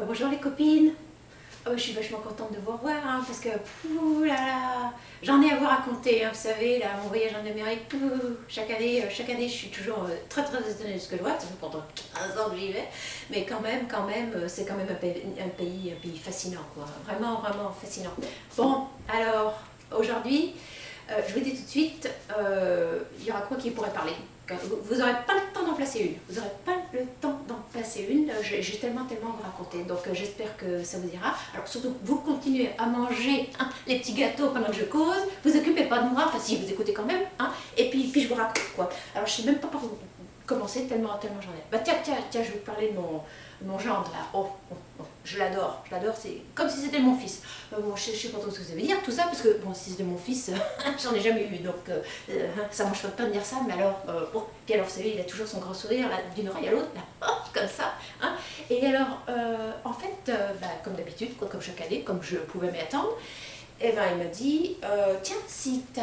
Bonjour les copines. Je suis vachement contente de vous revoir parce que j'en ai à vous raconter, vous savez, là, mon voyage en Amérique, chaque année je suis toujours très étonnée de ce que je vois, ça fait pendant 15 ans que j'y vais, mais quand même, c'est quand même un pays fascinant, quoi, vraiment fascinant. Bon, alors, aujourd'hui, je vous dis tout de suite, il y aura quoi qui pourrait parler. Vous n'aurez pas le temps d'en placer une. Vous n'aurez pas le temps d'en placer une. J'ai tellement à vous raconter. Donc j'espère que ça vous ira. Alors surtout, vous continuez à manger les petits gâteaux pendant que je cause. Vous occupez pas de moi. Enfin si, vous écoutez quand même. Et puis je vous raconte quoi. Alors je sais même pas par où commencer tellement j'en ai. Bah tiens, je vais vous parler de mon gendre là. Oh, je l'adore, c'est comme si c'était mon fils. Bon, je sais pas trop ce que ça veut dire tout ça, parce que bon, si c'était mon fils, j'en ai jamais eu, donc ça mange pas de pain de dire ça, mais alors, puis alors vous savez, il a toujours son grand sourire d'une oreille à l'autre, comme ça. Et alors, en fait, comme d'habitude, comme chaque année, comme je pouvais m'y attendre, et il m'a dit, tiens, si t'as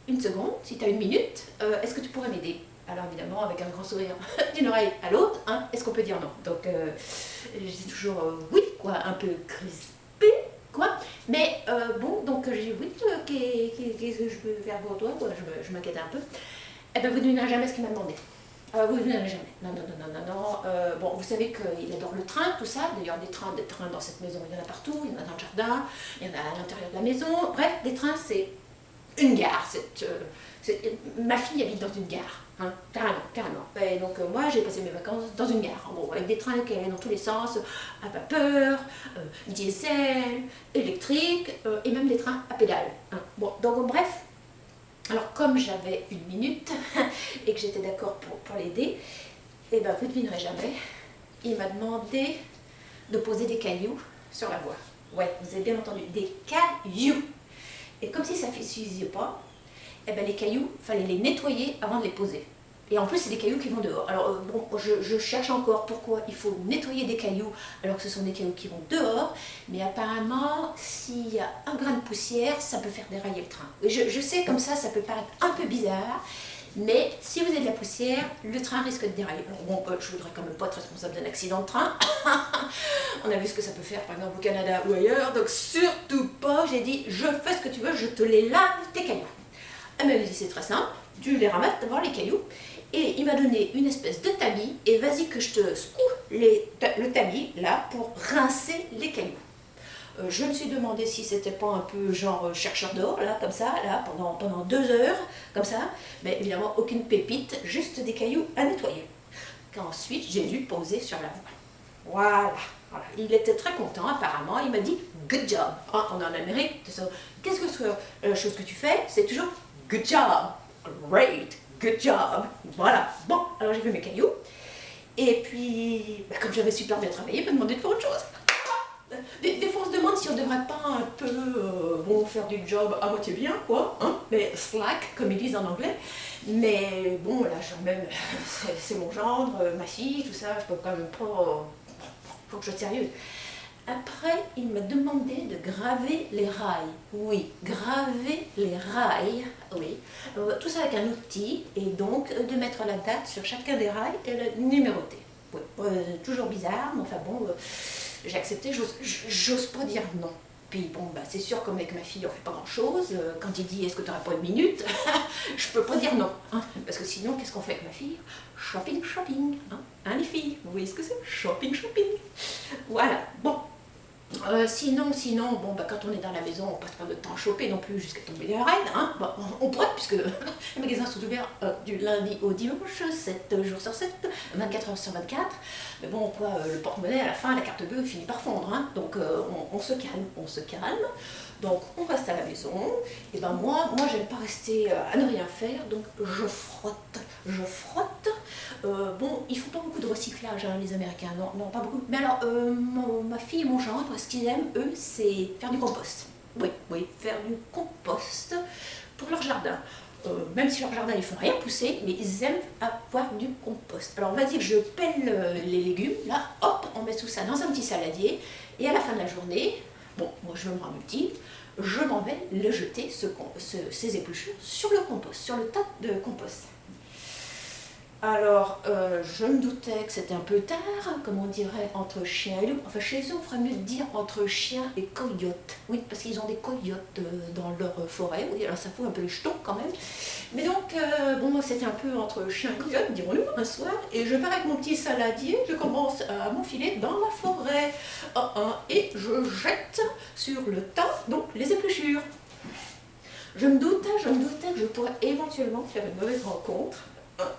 une seconde, si t'as une minute, est-ce que tu pourrais m'aider? Alors évidemment, avec un grand sourire d'une oreille à l'autre, est-ce qu'on peut dire non? Donc je dis toujours oui, quoi, un peu crispé, quoi. Mais bon, donc j'ai dit oui, qu'est-ce que je peux faire pour toi, quoi. Je m'inquiète un peu. Eh bien, vous ne devinerez jamais ce qu'il m'a demandé. Vous ne devinerez jamais. Non. Bon, vous savez qu'il adore le train, tout ça. D'ailleurs, des trains dans cette maison, il y en a partout. Il y en a dans le jardin, il y en a à l'intérieur de la maison. Bref, des trains, c'est une gare. Ma fille habite dans une gare. Carrément. Et donc moi j'ai passé mes vacances dans une gare, en gros, avec des trains qui allaient dans tous les sens, à vapeur, diesel, électrique, et même des trains à pédales. Bon, donc bref, alors comme j'avais une minute et que j'étais d'accord pour l'aider, et vous ne devinerez jamais, il m'a demandé de poser des cailloux sur la voie. Ouais, vous avez bien entendu, des cailloux. Et comme si ça ne suffisait pas, les cailloux, il fallait les nettoyer avant de les poser. Et en plus, c'est des cailloux qui vont dehors. Alors, bon, je cherche encore pourquoi il faut nettoyer des cailloux alors que ce sont des cailloux qui vont dehors. Mais apparemment, s'il y a un grain de poussière, ça peut faire dérailler le train. Je sais, comme ça peut paraître un peu bizarre. Mais si vous avez de la poussière, le train risque de dérailler. Alors bon, je voudrais quand même pas être responsable d'un accident de train. On a vu ce que ça peut faire, par exemple, au Canada ou ailleurs. Donc surtout pas, j'ai dit, je fais ce que tu veux, je te les lave, tes cailloux. Elle m'a dit, c'est très simple, tu les ramasses d'abord les cailloux, et il m'a donné une espèce de tamis, et vas-y que je te secoue le tamis, là, pour rincer les cailloux. Je me suis demandé si c'était pas un peu genre chercheur d'or, là, comme ça, là, pendant 2 heures, comme ça, mais évidemment aucune pépite, juste des cailloux à nettoyer. Qu'ensuite, j'ai dû poser sur la voie. Voilà. Il était très content, apparemment, il m'a dit « good job ». On est en Amérique, qu'est-ce que soit la chose que tu fais, c'est toujours « good job »,« great »,« good job ». Voilà. Bon, alors j'ai fait mes cailloux, et puis, comme j'avais super bien travaillé, il m'a demandé de faire autre chose. Des fois, on se demande si on ne devrait pas un peu faire du job à moitié bien, quoi, mais slack, comme ils disent en anglais. Mais bon, là, même, c'est mon gendre, ma fille, tout ça, je peux quand même pas. Faut que je sois sérieuse. Après, il m'a demandé de graver les rails. Oui, graver les rails, oui. Tout ça avec un outil, et donc de mettre la date sur chacun des rails et le numéroter. Oui, toujours bizarre, mais enfin bon, j'ai accepté, j'ose pas dire non. Puis bon, c'est sûr, comme avec ma fille, on fait pas grand chose. Quand il dit est-ce que tu n'auras pas une minute, je peux pas dire non. Parce que sinon, qu'est-ce qu'on fait avec ma fille? Shopping. Les filles, vous voyez ce que c'est? Shopping. Voilà, bon. Sinon, bon, quand on est dans la maison, on passe pas de temps à choper non plus jusqu'à tomber des raids. Bon, on pourrait, puisque les magasins sont ouverts du lundi au dimanche, 7 jours sur 7, 24 heures sur 24. Mais bon, quoi, le porte-monnaie, à la fin, la carte bleue finit par fondre. Donc, on se calme. Donc, on reste à la maison. Et moi, j'aime pas rester à ne rien faire, donc je frotte. Bon, ils font pas beaucoup de recyclage, les Américains, non, pas beaucoup. Mais alors, ma fille et mon gendre, ce qu'ils aiment, eux, c'est faire du compost. Oui, faire du compost pour leur jardin. Même si leur jardin, ils font rien pousser, mais ils aiment avoir du compost. Alors, vas-y, je pèle les légumes, là, hop, on met tout ça dans un petit saladier, et à la fin de la journée, bon, moi je me rends utile, je m'en vais le jeter, ces épluchures, sur le compost, sur le tas de compost. Alors, je me doutais que c'était un peu tard, comme on dirait, entre chien et loup. Enfin, chez eux, on ferait mieux de dire entre chien et coyote. Oui, parce qu'ils ont des coyotes dans leur forêt. Oui, alors ça fout un peu les jetons quand même. Mais donc, bon, c'était un peu entre chien et coyote, dirons-nous, un soir. Et je pars avec mon petit saladier, je commence à m'enfiler dans la forêt. Et je jette sur le tas, donc, les épluchures. Je me doutais que je pourrais éventuellement faire une mauvaise rencontre.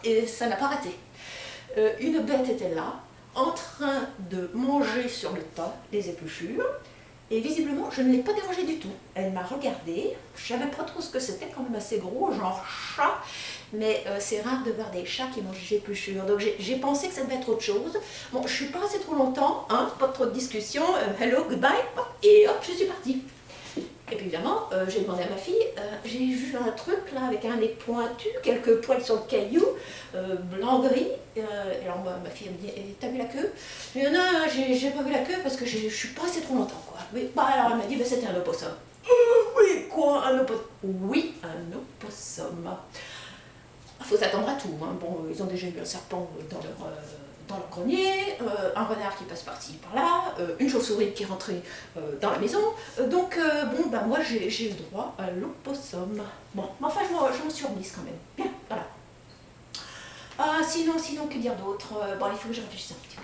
Et ça n'a pas raté. Une bête était là, en train de manger sur le tas les épluchures, et visiblement je ne l'ai pas dérangée du tout. Elle m'a regardée, je ne savais pas trop ce que c'était, quand même assez gros, genre chat, mais c'est rare de voir des chats qui mangent des épluchures, donc j'ai pensé que ça devait être autre chose. Bon, je suis pas restée trop longtemps, hein, pas trop de discussion, hello, goodbye, et hop, je suis partie. Et puis évidemment, j'ai demandé à ma fille, j'ai vu un truc là avec un nez pointu, quelques poils sur le caillou, blanc-gris. Alors ma fille me dit, t'as vu la queue? Je dis, non, j'ai pas vu la queue parce que je suis pas restée trop longtemps, quoi. Mais, bah, alors elle m'a dit, bah, c'était un opossum. Oui, quoi, un opossum? Oui, un opossum. Il faut s'attendre à tout, hein. Bon, ils ont déjà eu un serpent dans leur grenier, un renard qui passe par-ci, par-là, une chauve-souris qui est rentrée dans la maison. Donc, bon, ben moi, j'ai eu droit à l'opossum. Bon, mais enfin, je m'en suis remise quand même. Bien, voilà. Ah, sinon, que dire d'autre? Bon, il faut que je réfléchisse un petit peu.